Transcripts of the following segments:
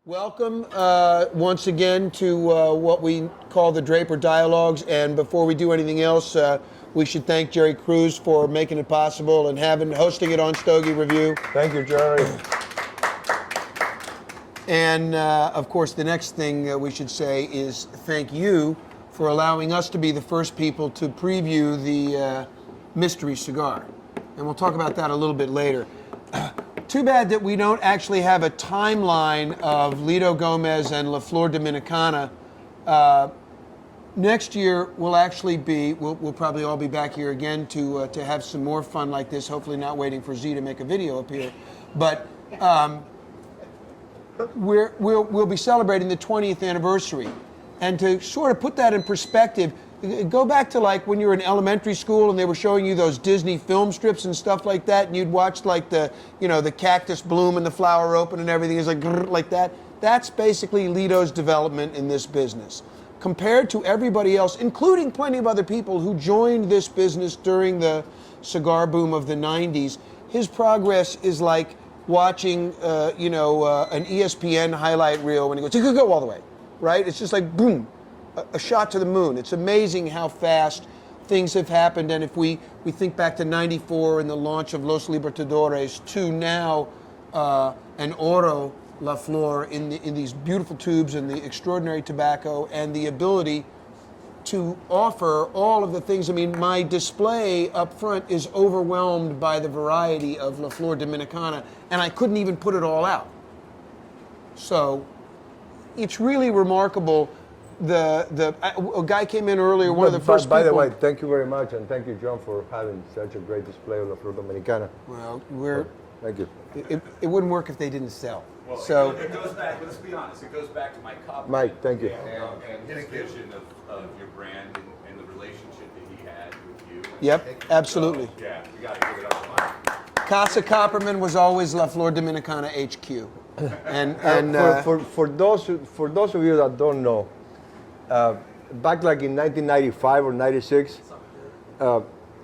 Welcome once again to what we call the Draper Dialogues. And before we do anything else, we should thank Jerry Cruz for making it possible and hosting it on Stogie Review. Thank you, Jerry. And of course, the next thing we should say is thank you for allowing us to be the first people to preview the mystery cigar. And we'll talk about that a little bit later. Too bad that we don't actually have a timeline of Litto Gomez and La Flor Dominicana. Next year we'll actually be, we'll probably all be back here again to have some more fun like this, hopefully not waiting for Z to make a video appear. But we'll be celebrating the 20th anniversary. And to sort of put that in perspective, go back to like when you were in elementary school and they were showing you those Disney film strips and stuff like that, and you'd watch like the cactus bloom and the flower open and everything is like that. That's basically Litto's development in this business. Compared to everybody else, including plenty of other people who joined this business during the cigar boom of the 90s, his progress is like watching an ESPN highlight reel when he goes, he could go all the way, right? It's just like boom. A shot to the moon. It's amazing how fast things have happened, and if we think back to '94 and the launch of Los Libertadores to now an Oro La Flor in these beautiful tubes and the extraordinary tobacco and the ability to offer all of the things. I mean, my display up front is overwhelmed by the variety of La Flor Dominicana, and I couldn't even put it all out. So it's really remarkable. A guy came in earlier, one of the first By people. the way, thank you very much, and thank you, John, for having such a great display of La Flor Dominicana. Well, Thank you. it wouldn't work if they didn't sell. Well, So it goes back, let's be honest, it goes back to Mike Cobb. Mike, thank you. And his vision of your brand and the relationship that he had with you. Yep, absolutely. So, yeah, we got to give it up to Mike. Casa Copperman was always La Flor Dominicana HQ. And For those of you that don't know, back like in 1995 or 96,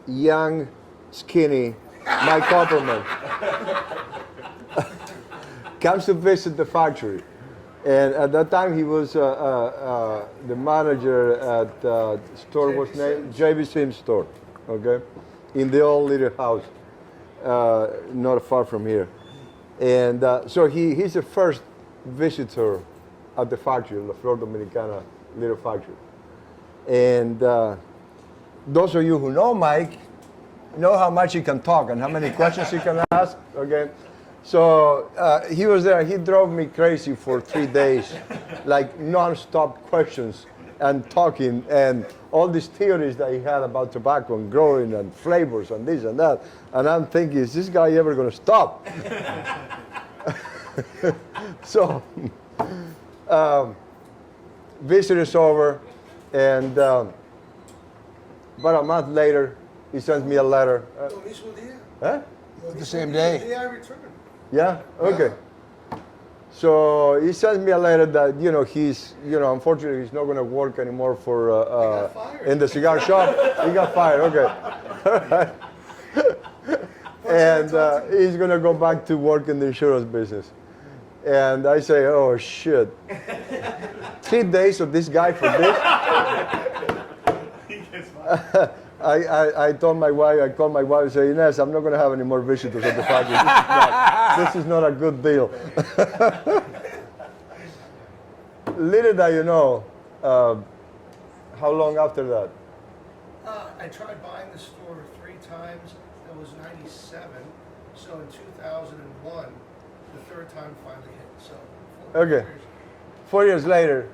young, skinny Mike Copperman comes to visit the factory. And at that time, he was the manager at store, what's name? JB Sims store, okay? In the old little house, not far from here. And so he's the first visitor at the factory, La Flor Dominicana little factory. And those of you who know Mike know how much he can talk and how many questions he can ask, okay? So he was there. He drove me crazy for 3 days, like non-stop questions and talking and all these theories that he had about tobacco and growing and flavors and this and that. And I'm thinking, is this guy ever going to stop? So visit is over, and about a month later, he sends me a letter. Huh? the same day. The day I returned. Yeah? Okay. So he sends me a letter that, he's, unfortunately, he's not going to work anymore for in the cigar shop. He got fired. Okay. And he's going to go back to work in the insurance business. And I say, oh, shit. 3 days of this guy for this? I told my wife, I called my wife and said, Inez, I'm not going to have any more visitors at the factory. This is not a good deal. Little that you know, how long after that? I tried buying the store 3 times. That was 97. So in 2001, the 3rd time finally hit. So 4 Okay. years. 4 years later,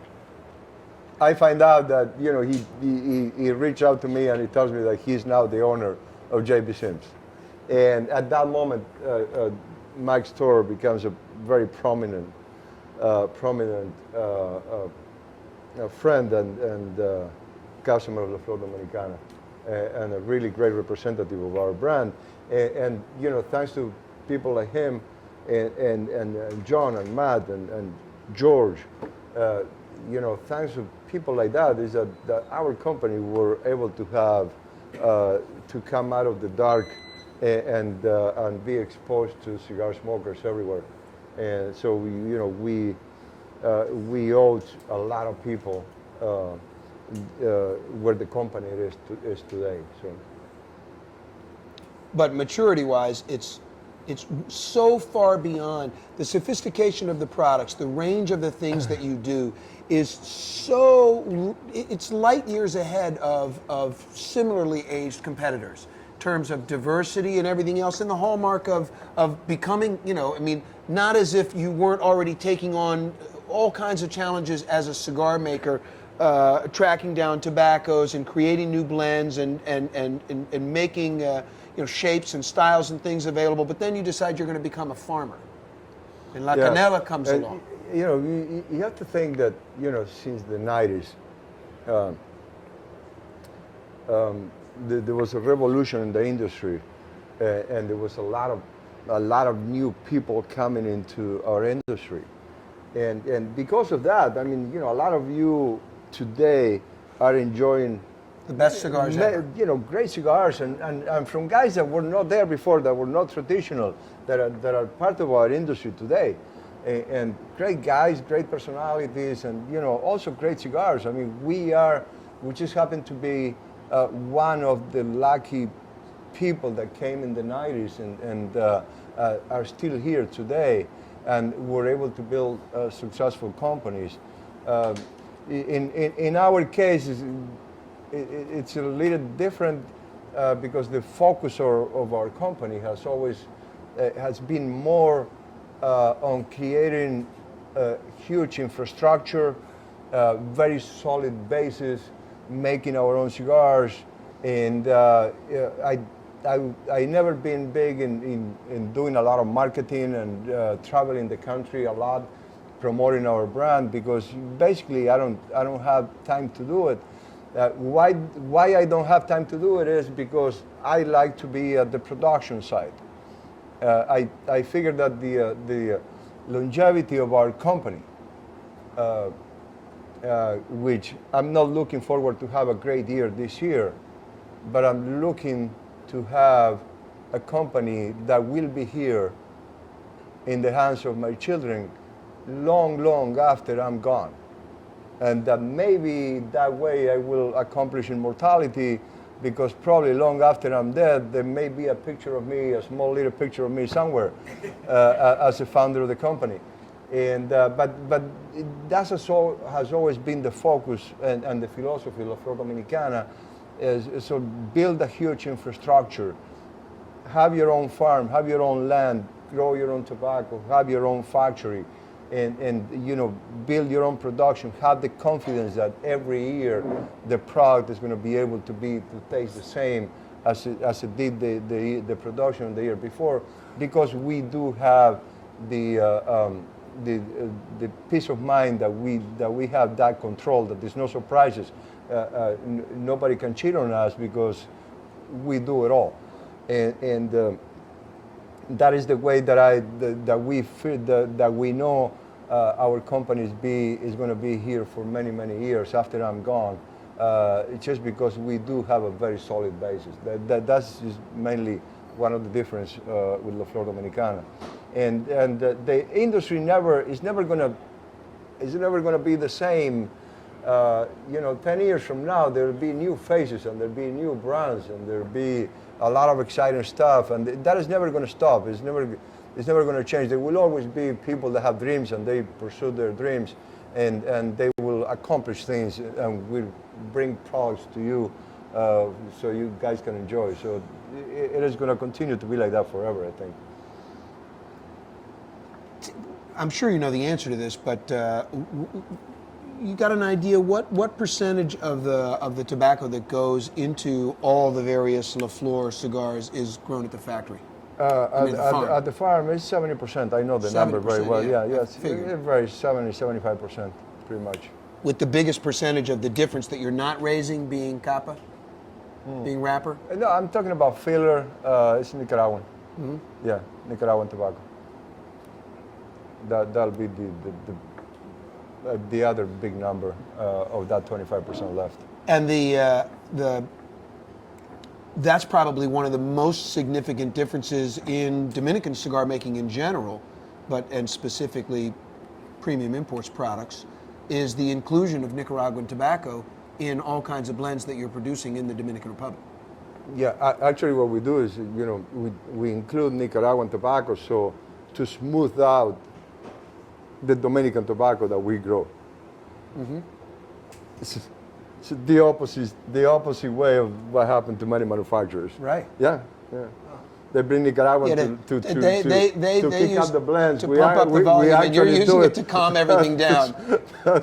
I find out that he reached out to me and he tells me that he's now the owner of JB Sims, and at that moment, Mike's store becomes a very prominent friend and customer of La Flor Dominicana, and a really great representative of our brand, and thanks to people like him and John and Matt and George. Thanks to people like that, is that our company were able to have to come out of the dark and be exposed to cigar smokers everywhere. And so we we owe a lot of people where the company is today. So. But maturity-wise, it's so far beyond the sophistication of the products, the range of the things that you do is so, it's light years ahead of similarly aged competitors in terms of diversity and everything else, and the hallmark of becoming, I mean, not as if you weren't already taking on all kinds of challenges as a cigar maker, tracking down tobaccos and creating new blends and making shapes and styles and things available, but then you decide you're going to become a farmer. And La Canela comes along. You have to think that, since the 90s, there was a revolution in the industry, and there was a lot of new people coming into our industry. And because of that, I mean, a lot of you today are enjoying the best cigars ever. Great cigars, and from guys that were not there before, that were not traditional, that are part of our industry today, and great guys, great personalities, and also great cigars. I mean, we just happen to be one of the lucky people that came in the 90s and are still here today, and were able to build successful companies. In our case, it's a little different because the focus of our company has been more on creating a huge infrastructure, very solid basis, making our own cigars, and I never been big in doing a lot of marketing and traveling the country a lot, promoting our brand, because basically I don't have time to do it. Why I don't have time to do it is because I like to be at the production side. I figured that the longevity of our company, which I'm not looking forward to have a great year this year, but I'm looking to have a company that will be here in the hands of my children long after I'm gone. And that maybe that way I will accomplish immortality, because probably long after I'm dead, there may be a picture of me, a small little picture of me somewhere as a founder of the company. And but that has always been the focus and the philosophy of La Flor Dominicana, is so build a huge infrastructure, have your own farm, have your own land, grow your own tobacco, have your own factory, and build your own production, have the confidence that every year the product is going to be able to taste the same as it did the production the year before, because we do have the peace of mind that we have that control, that there's no surprises. Nobody can cheat on us because we do it all, and that is the way that we feel that we know our company is going to be here for many years after I'm gone. It's just because we do have a very solid basis. That's just mainly one of the difference with La Flor Dominicana, and the industry is never going to be the same. 10 years from now, there'll be new faces and there'll be new brands and there'll be a lot of exciting stuff, and that is never going to stop. It's never going to change. There will always be people that have dreams and they pursue their dreams, and they will accomplish things, and we'll bring products to you so you guys can enjoy. So it is going to continue to be like that forever, I think. I'm sure you know the answer to this, but you got an idea what percentage of the tobacco that goes into all the various La Flor cigars is grown at the factory? At the farm, it's 70%. I know the number very well. Yeah, it's very 75%, pretty much. With the biggest percentage of the difference that you're not raising being capa, being wrapper? No, I'm talking about filler. It's Nicaraguan. Mm-hmm. Yeah, Nicaraguan tobacco. That'll be the other big number of that 25% left. And that's probably one of the most significant differences in Dominican cigar making in general, and specifically premium imports products is the inclusion of Nicaraguan tobacco in all kinds of blends that you're producing in the Dominican Republic. Yeah, actually what we do is, we include Nicaraguan tobacco so to smooth out the Dominican tobacco that we grow. It's the opposite way of what happened to many manufacturers. Right. Yeah, yeah. They bring Nicaraguan to kick use out the blends. to pump up the volume, and you're using it to calm everything down.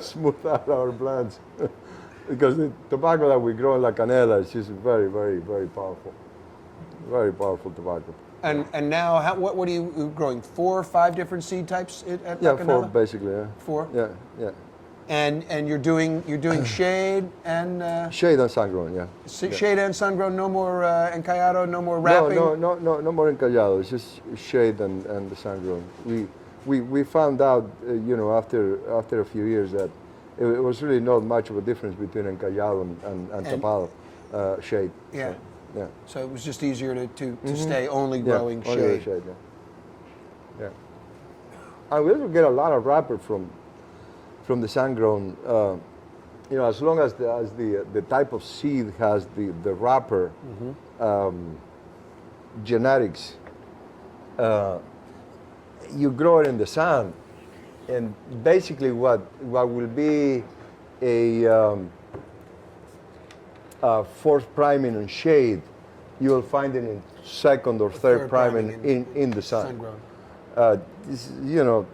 Smooth out our blends. Because the tobacco that we grow in La Canela is just very, very, very powerful. Very powerful tobacco. And now, what are you growing? 4 or 5 different seed types at Yeah, La Canela? 4 basically. Yeah. 4. Yeah, yeah. And you're doing shade and Shade and sun-grown, yeah. shade and sun-grown. No more encallado. No more wrapping. No more encallado. It's just shade and the sun-grown. We found out, after a few years that it was really not much of a difference between encallado and tapado shade. Yeah. So, yeah. So it was just easier to stay only growing yeah, shade. only shade. Yeah. And we also get a lot of wrapper from the sun-grown. As long as the type of seed has the wrapper genetics, you grow it in the sun, and basically what will be a fourth priming on shade, you will find it in second or third priming in the sun. Sun-grown.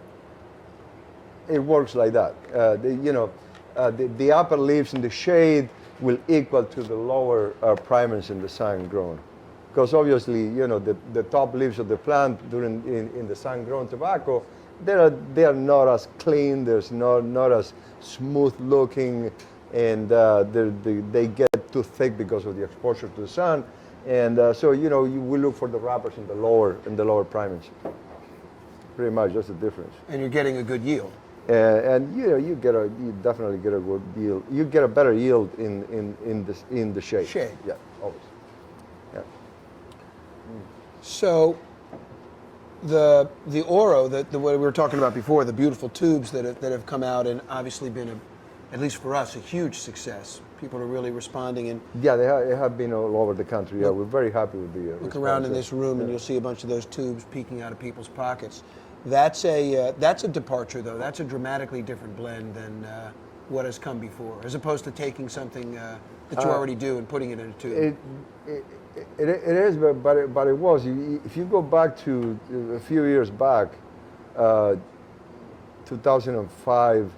It works like that. The upper leaves in the shade will equal to the lower primings in the sun-grown. Because obviously, the top leaves of the plant in the sun-grown tobacco, they are not as clean, there's not as smooth looking, and they get too thick because of the exposure to the sun. And so you will look for the wrappers in the lower primings. Pretty much, that's the difference. And you're getting a good yield. And you definitely get a good yield. You get a better yield in the shade. Shade. Yeah, always. Yeah. So the Oro, what we were talking about before, the beautiful tubes that have come out and obviously been, at least for us, a huge success. People are really responding. And yeah, they have been all over the country. Yeah, we're very happy with the look around in this room and you'll see a bunch of those tubes peeking out of people's pockets. That's a departure, though. That's a dramatically different blend than what has come before, as opposed to taking something that you already do and putting it in a tube. It is, but it was. If you go back to a few years back, 2005,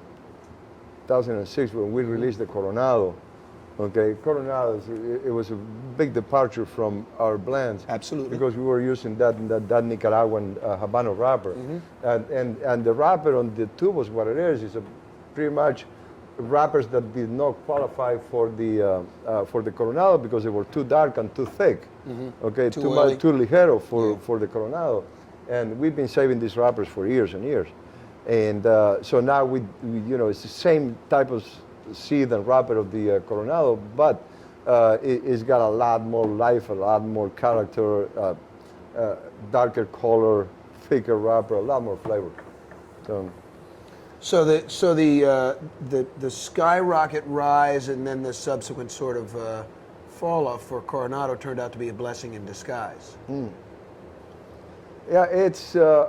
2006, when we released the Coronado. Okay, Coronado, it was a big departure from our blends. Absolutely. Because we were using that Nicaraguan Habano wrapper. And the wrapper on the tube was what it is. It's pretty much wrappers that did not qualify for the Coronado because they were too dark and too thick. Okay, too ligero for the Coronado. And we've been saving these wrappers for years and years. And so now we it's the same type of seed and wrapper of the Coronado, but it's got a lot more life, a lot more character, darker color, thicker wrapper, a lot more flavor. So the skyrocket rise and then the subsequent sort of fall off for Coronado turned out to be a blessing in disguise. Yeah, it's there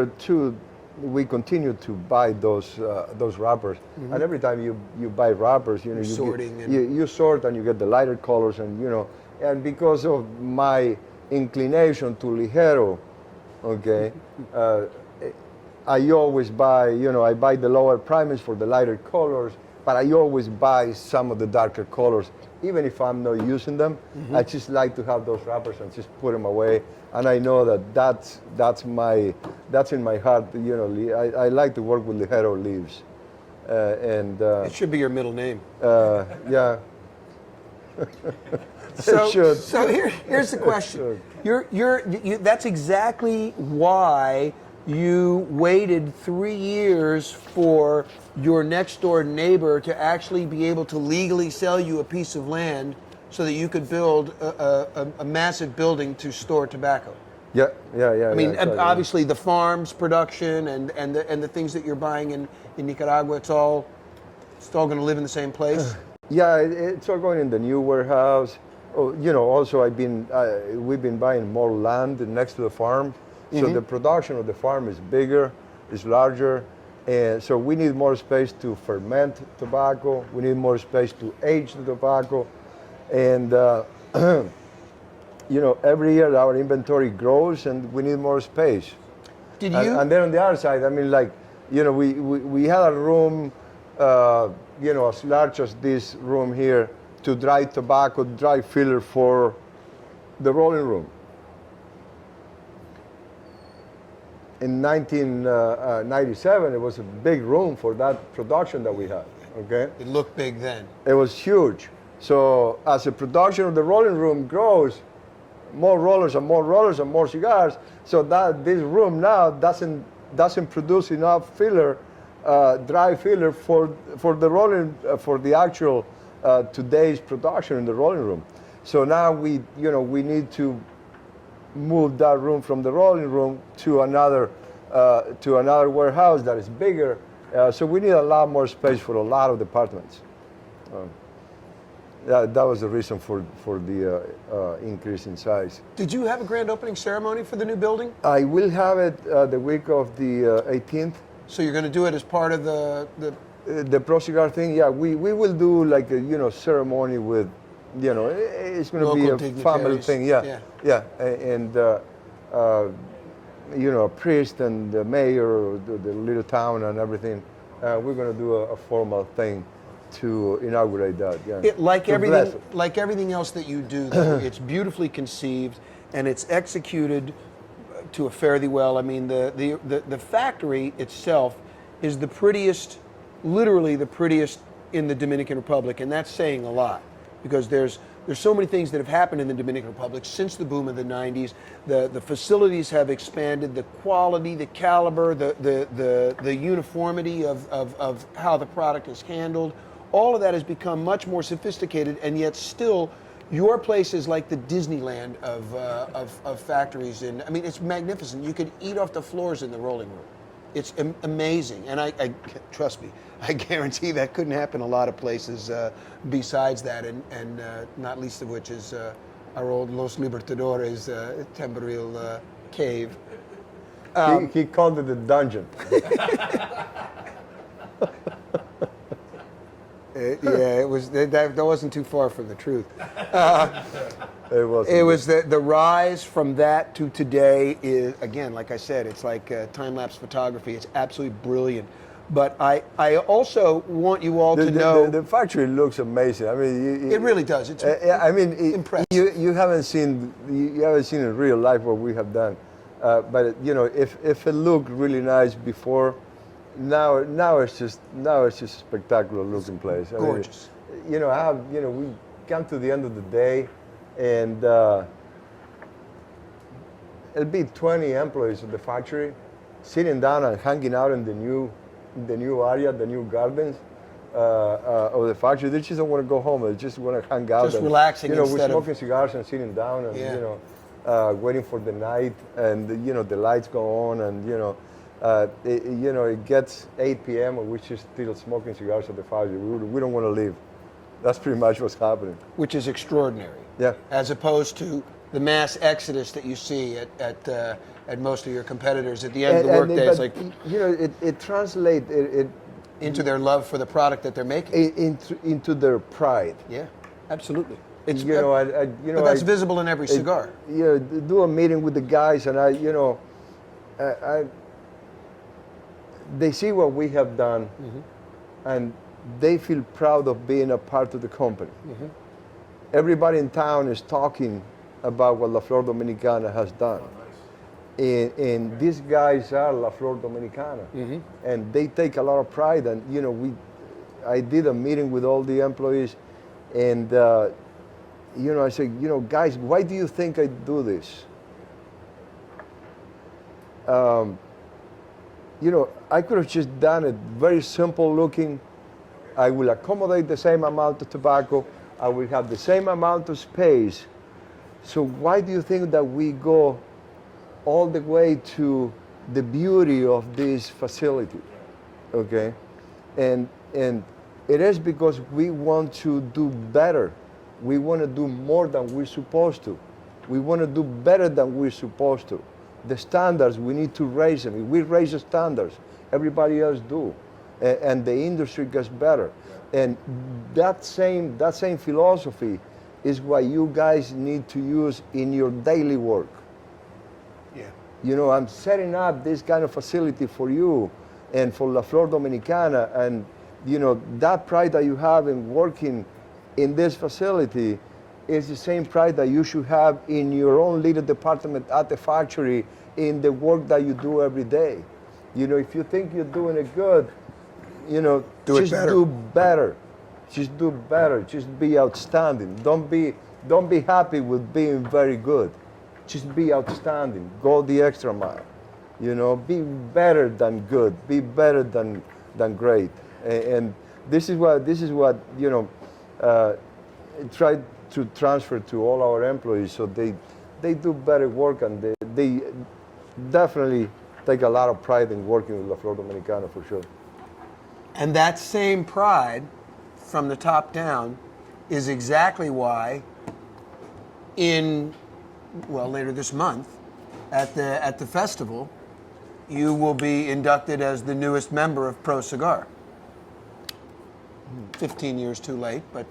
are two. We continue to buy those wrappers, and every time you buy wrappers, you sort and you get the lighter colors, and because of my inclination to ligero, okay, I always buy I buy the lower primings for the lighter colors, but I always buy some of the darker colors, even if I'm not using them. I just like to have those wrappers and just put them away. And I know that's in my heart. I like to work with ligero leaves, and it should be your middle name. Yeah. So here's the question. That's exactly why you waited 3 years for your next door neighbor to actually be able to legally sell you a piece of land so that you could build a massive building to store tobacco. Yeah, yeah, yeah. I mean, exactly. obviously the farms production and the things that you're buying in Nicaragua, it's all going to live in the same place. Yeah, it's all going in the new warehouse. Oh, you know, also we've been buying more land next to the farm, so the production of the farm is bigger, is larger, and so we need more space to ferment tobacco. We need more space to age the tobacco, and you know, every year our inventory grows, and we need more space. Did And, you? and then on the other side, I mean, like, you know, we had a room, you know, as large as this room here to dry tobacco, dry filler for the rolling room. In 1997, it was a big room for that production that we had, okay? It looked big then. It was huge. So as the production of the rolling room grows, more rollers and more rollers and more cigars, so that this room now doesn't produce enough filler, dry filler for the rolling, for the actual today's production in the rolling room. So now we need to move that room from the rolling room to another warehouse that is bigger. So we need a lot more space for a lot of departments. That was the reason for the increase in size. Did you have a grand opening ceremony for the new building? I will have it the week of the 18th. So you're going to do it as part of the The Pro Cigar thing, yeah, we will do like a ceremony with, it's going to be Local a family dignitaries. thing, yeah, and a priest and the mayor of the little town and everything. We're going to do a formal thing to inaugurate that. Yeah, like To bless everything, it. like everything else that you do, though, it's beautifully conceived and it's executed to a fairly well. I mean, the factory itself is the prettiest, literally the prettiest in the Dominican Republic, and that's saying a lot because there's so many things that have happened in the Dominican Republic since the boom of the 90s. The facilities have expanded, the quality, the caliber, the uniformity of how the product is handled. All of that has become much more sophisticated, and yet still, your place is like the Disneyland of factories. I mean, it's magnificent. You could eat off the floors in the rolling room. It's amazing, and I trust me, I guarantee that couldn't happen a lot of places besides that, and not least of which is our old Los Libertadores Tamboril cave. He called it the dungeon. Yeah, it was that wasn't too far from the truth. It It was the rise from that to today is, again, like I said, it's like time-lapse photography. It's absolutely brilliant. But I also want you all to know the factory looks amazing. I mean, it really does. It's I mean, impressive. you haven't seen in real life what we have done, but if it looked really nice before, now it's just a spectacular looking place. I mean, Gorgeous. we come to the end of the day, and it'll be 20 employees of the factory sitting down and hanging out in the new area, the new gardens of the factory. They just don't want to go home. They just want to hang out. Just and, relaxing we're instead of- smoking cigars and sitting down and, Yeah. waiting for the night and, the lights go on and, it gets 8 p.m. and we're just still smoking cigars at the factory. We don't want to leave. That's pretty much what's happening. which is extraordinary. Yeah. As opposed to the mass exodus that you see at most of your competitors at the end of the workday. It's like it translates into their love for the product that they're making. into their pride. Yeah, absolutely. It's But but that's visible in every cigar. Do a meeting with the guys, and they see what we have done, and they feel proud of being a part of the company. Everybody in town is talking about what La Flor Dominicana has done. And these guys are La Flor Dominicana, and they take a lot of pride. And I did a meeting with all the employees, and I said, guys, why do you think I do this? I could have just done it very simple looking. I will accommodate the same amount of tobacco. I will have the same amount of space. So why do you think that we go all the way to the beauty of this facility, okay? And it is because we want to do better. We want to do more than we're supposed to. We want to do better than we're supposed to. The standards, we need to raise them. If we raise the standards, everybody else do. And the industry gets better. And that same philosophy is what you guys need to use in your daily work. Yeah. You know, I'm setting up this kind of facility for you and for La Flor Dominicana, and you know, that pride that you have in working in this facility is the same pride that you should have in your own little department at the factory in the work that you do every day. You know, if you think you're doing it good, you know, just do better. Just do better. Just be outstanding. Don't be happy with being very good. Just be outstanding. Go the extra mile. You know, be better than good. Be better than great. And this is what you know. Try to transfer to all our employees so they do better work, and they definitely take a lot of pride in working with La Flor Dominicana for sure. And that same pride from the top down is exactly why later this month at the festival, you will be inducted as the newest member of Pro Cigar. 15 years too late, but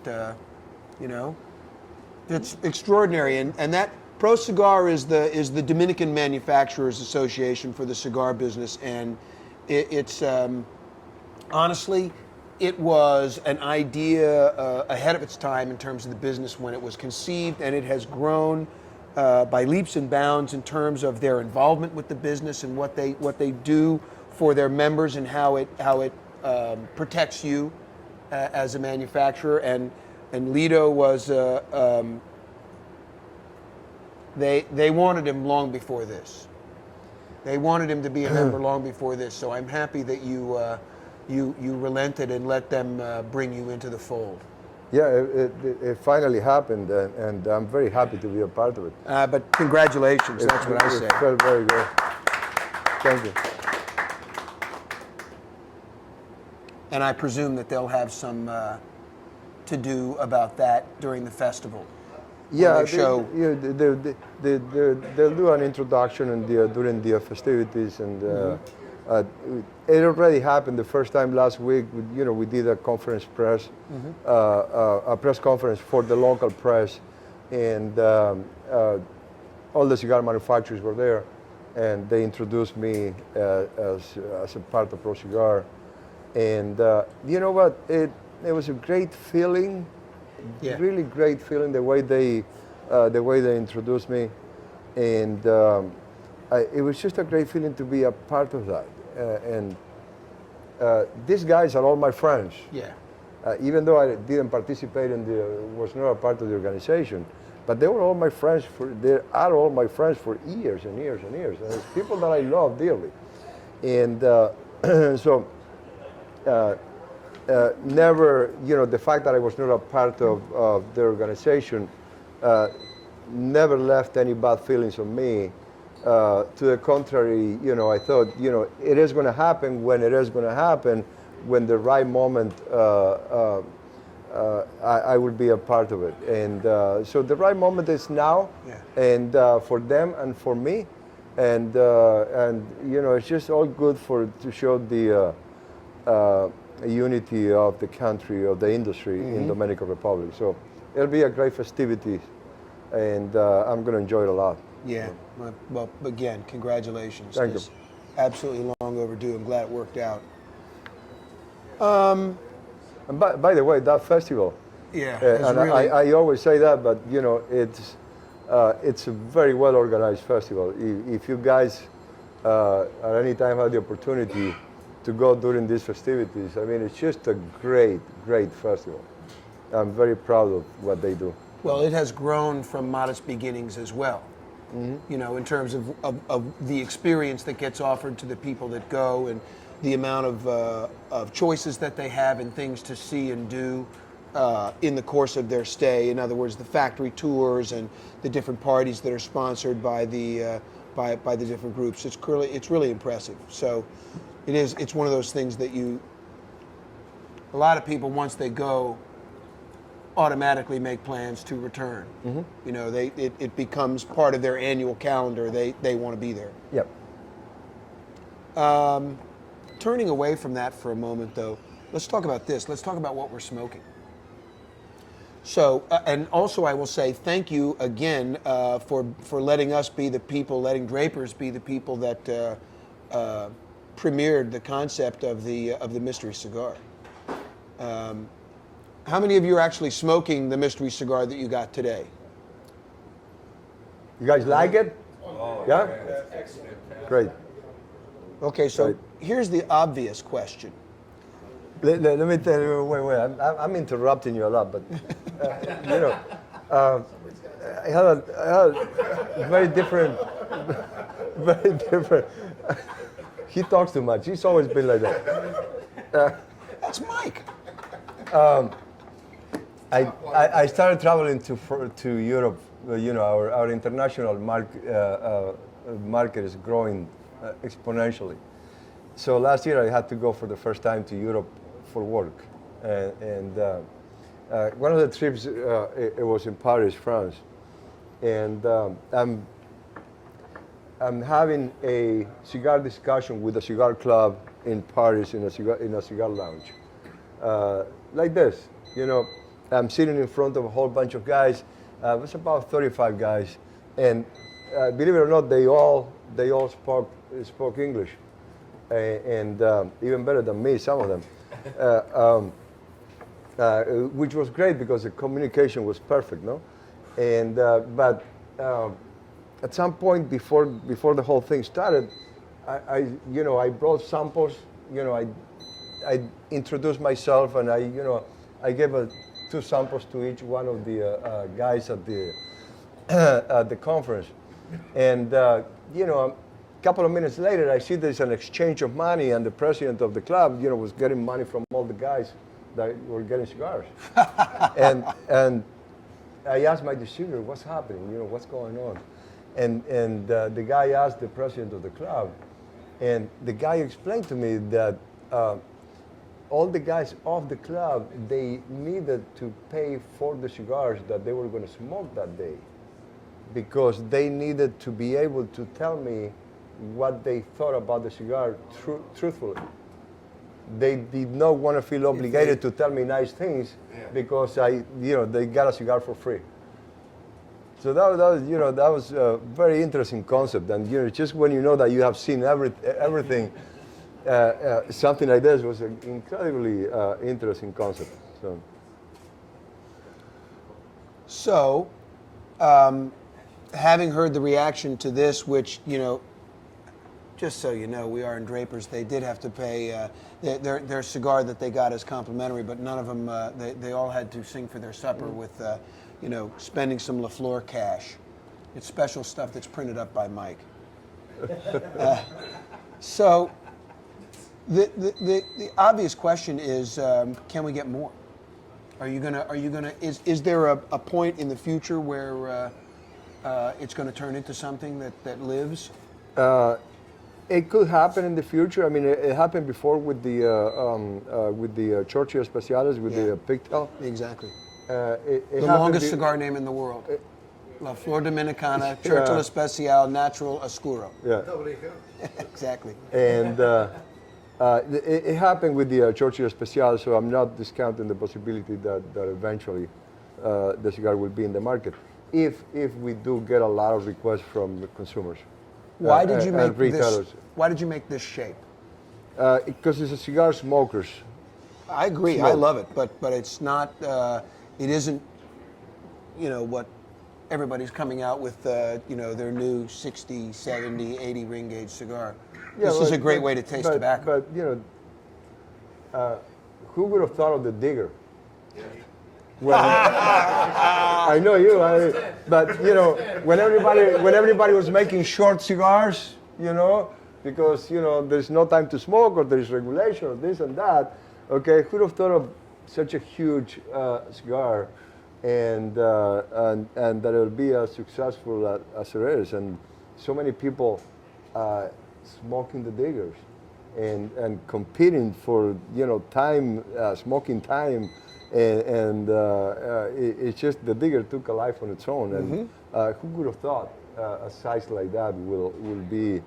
you know, it's extraordinary. And that Pro Cigar is the Dominican Manufacturers Association for the cigar business, and it's honestly, it was an idea ahead of its time in terms of the business when it was conceived, and it has grown by leaps and bounds in terms of their involvement with the business and what they do for their members and how it protects you as a manufacturer. And Litto was they wanted him long before this. They wanted him to be a member long before this. So I'm happy that you relented and let them bring you into the fold. Yeah, it finally happened, and I'm very happy to be a part of it. But congratulations, that's what I say. It felt very good. Thank you. And I presume that they'll have some to do about that during the festival. Yeah, show. They'll do an introduction and during the festivities, and it already happened the first time last week. We did a conference press, a press conference for the local press, and all the cigar manufacturers were there, and they introduced me as a part of Pro Cigar, and you know what? It was a great feeling. Yeah. Really great feeling the way they introduced me, and it was just a great feeling to be a part of that. And these guys are all my friends. Yeah. Even though I didn't participate was not a part of the organization, but they were all my friends. They are all my friends for years and years and years. And it's people that I love dearly, and so. Never, the fact that I was not a part of the organization never left any bad feelings on me. To the contrary, I thought, it is going to happen when it is going to happen, when the right moment, I will be a part of it. And so the right moment is now, and for them and for me, and it's just all good to show the unity of the country, of the industry in Dominican Republic. So it'll be a great festivity, and I'm going to enjoy it a lot. Yeah. Well, again, congratulations. Thank you. It's absolutely long overdue. I'm glad it worked out. And by the way, that festival, and really, I always say that, but it's a very well organized festival. If you guys at any time have the opportunity to go during these festivities, I mean, it's just a great, great festival. I'm very proud of what they do. Well, it has grown from modest beginnings as well. In terms of the experience that gets offered to the people that go, and the amount of choices that they have and things to see and do in the course of their stay. In other words, the factory tours and the different parties that are sponsored by the by the different groups. It's really impressive. So it's one of those things that a lot of people, once they go, automatically make plans to return. You know, it becomes part of their annual calendar. They want to be there. Yep. Turning away from that for a moment, though, let's talk about this. Let's talk about what we're smoking. So, and also I will say thank you again for letting us be the people, letting Drapers be the people that premiered the concept of the mystery cigar. How many of you are actually smoking the mystery cigar that you got today? You guys like it? Yeah? Great. Okay, so Right. here's the obvious question. Let me tell you, wait, I'm interrupting you a lot, but, you know, I had a very different, he talks too much. He's always been like that. That's Mike. I started traveling to Europe. You know, our international market is growing exponentially. So last year I had to go for the first time to Europe for work, and one of the trips it was in Paris, France, and I'm having a cigar discussion with a cigar club in Paris in a cigar lounge, like this. You know, I'm sitting in front of a whole bunch of guys. It was about 35 guys, and believe it or not, they all spoke English, and even better than me, some of them, which was great because the communication was perfect, no? And but at some point before the whole thing started, I brought samples. You know, I introduced myself, and I gave 2 samples to each one of the guys at the conference, and a couple of minutes later, I see there's an exchange of money, and the president of the club, was getting money from all the guys that were getting cigars, and I asked my distributor, "What's happening? What's going on?" And the guy asked the president of the club, and the guy explained to me that all the guys of the club, they needed to pay for the cigars that they were going to smoke that day, because they needed to be able to tell me what they thought about the cigar truthfully. They did not want to feel obligated to tell me nice things because they got a cigar for free. So that was a very interesting concept, and just when you know that you have seen everything, something like this was an incredibly interesting concept. So, having heard the reaction to this, which just so you know, we are in Drapers. They did have to pay their cigar that they got as complimentary, but none of them. They all had to sing for their supper with, spending some LaFleur cash. It's special stuff that's printed up by Mike. So, the obvious question is, can we get more? Are you gonna? Is there a point in the future where it's going to turn into something that lives? It could happen in the future. I mean, it happened before with the Chorchilla Especiales, with the pigtail. Exactly. The longest cigar name in the world. La Flor Dominicana, Chorchilla Especial, Natural Oscuro. Yeah. Exactly. And it happened with the Chorchilla Especial, so I'm not discounting the possibility that eventually the cigar will be in the market, if we do get a lot of requests from the consumers. Why did you make retailers. Why did you make this shape? Because it's a cigar smokers. I agree. Smoke. I love it, but it's not. It isn't. What everybody's coming out with. Their new 60, 70, 80 ring gauge cigar. This is a great way to taste tobacco. But who would have thought of the digger? Well, I know you, but when everybody was making short cigars, because there's no time to smoke, or there's regulation, or this and that. Okay, who'd have thought of such a huge cigar, and that it'll be as successful as it is? And so many people smoking the diggers and competing for time, smoking time, it's just the digger took a life on its own, and who would have thought a size like that will be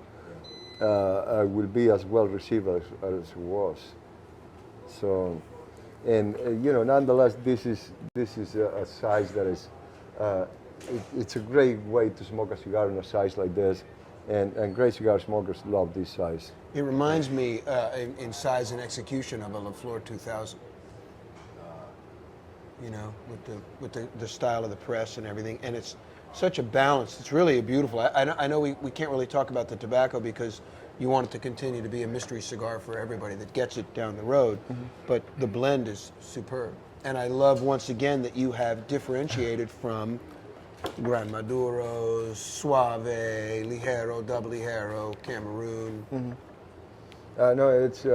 as well received as it was. So, and nonetheless, this is a size that is it's a great way to smoke a cigar in a size like this, and great cigar smokers love this size. It reminds me in size and execution of a LaFleur 2000. With the style of the press and everything, and it's such a balance. It's really beautiful. I know we can't really talk about the tobacco because you want it to continue to be a mystery cigar for everybody that gets it down the road, but the blend is superb. And I love, once again, that you have differentiated from Gran Maduros, Suave, Ligero, Double Ligero, Cameroon. No, it's.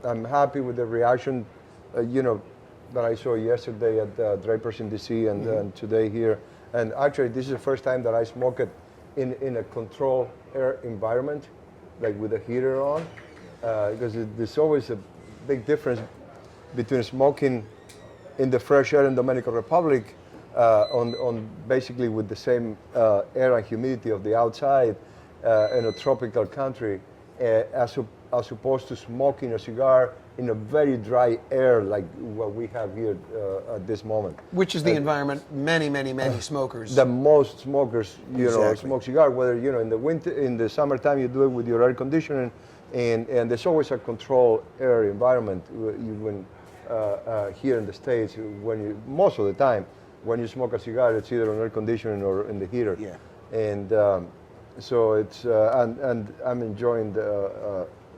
I'm happy with the reaction, that I saw yesterday at Drapers in DC and today here. And actually, this is the first time that I smoke it in a controlled air environment, like with a heater on, because there's always a big difference between smoking in the fresh air in Dominican Republic, on basically with the same air and humidity of the outside in a tropical country, as opposed to smoking a cigar in a very dry air like what we have here at this moment. Which is the environment many smokers. The most smokers, Exactly. smoke cigar, whether, in the winter, in the summertime you do it with your air conditioning, and there's always a controlled air environment when here in the States, most of the time, when you smoke a cigar, it's either on air conditioning or in the heater. Yeah. And so it's, and I'm enjoying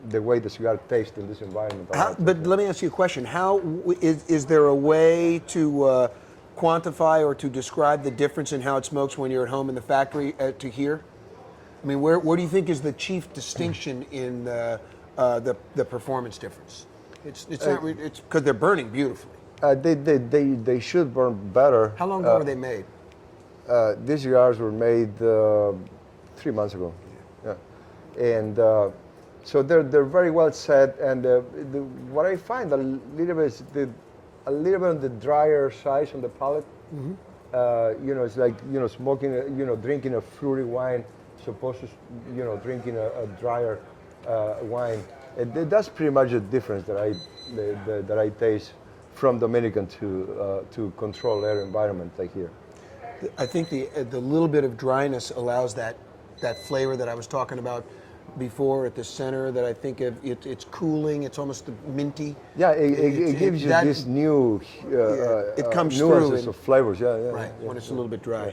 the way the cigar tastes in this environment. But let me ask you a question. How is there a way to quantify or to describe the difference in how it smokes when you're at home in the factory to here? I mean, where do you think is the chief distinction in the performance difference? It's because they're burning beautifully. They should burn better. How long ago were they made? These cigars were made 3 months ago. Yeah. And so they're very well set, and what I find a little bit is a little bit on the drier side on the palate. It's like smoking, drinking a fruity wine, supposed to drinking a drier wine. That's pretty much the difference that I taste from Dominican to controlled air environment like here. I think the little bit of dryness allows that flavor that I was talking about before at the center, that I think it's cooling, it's almost minty. Yeah, it gives you this new it comes nuances through of flavors. Yeah, right, when it's a little bit dry.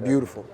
Beautiful.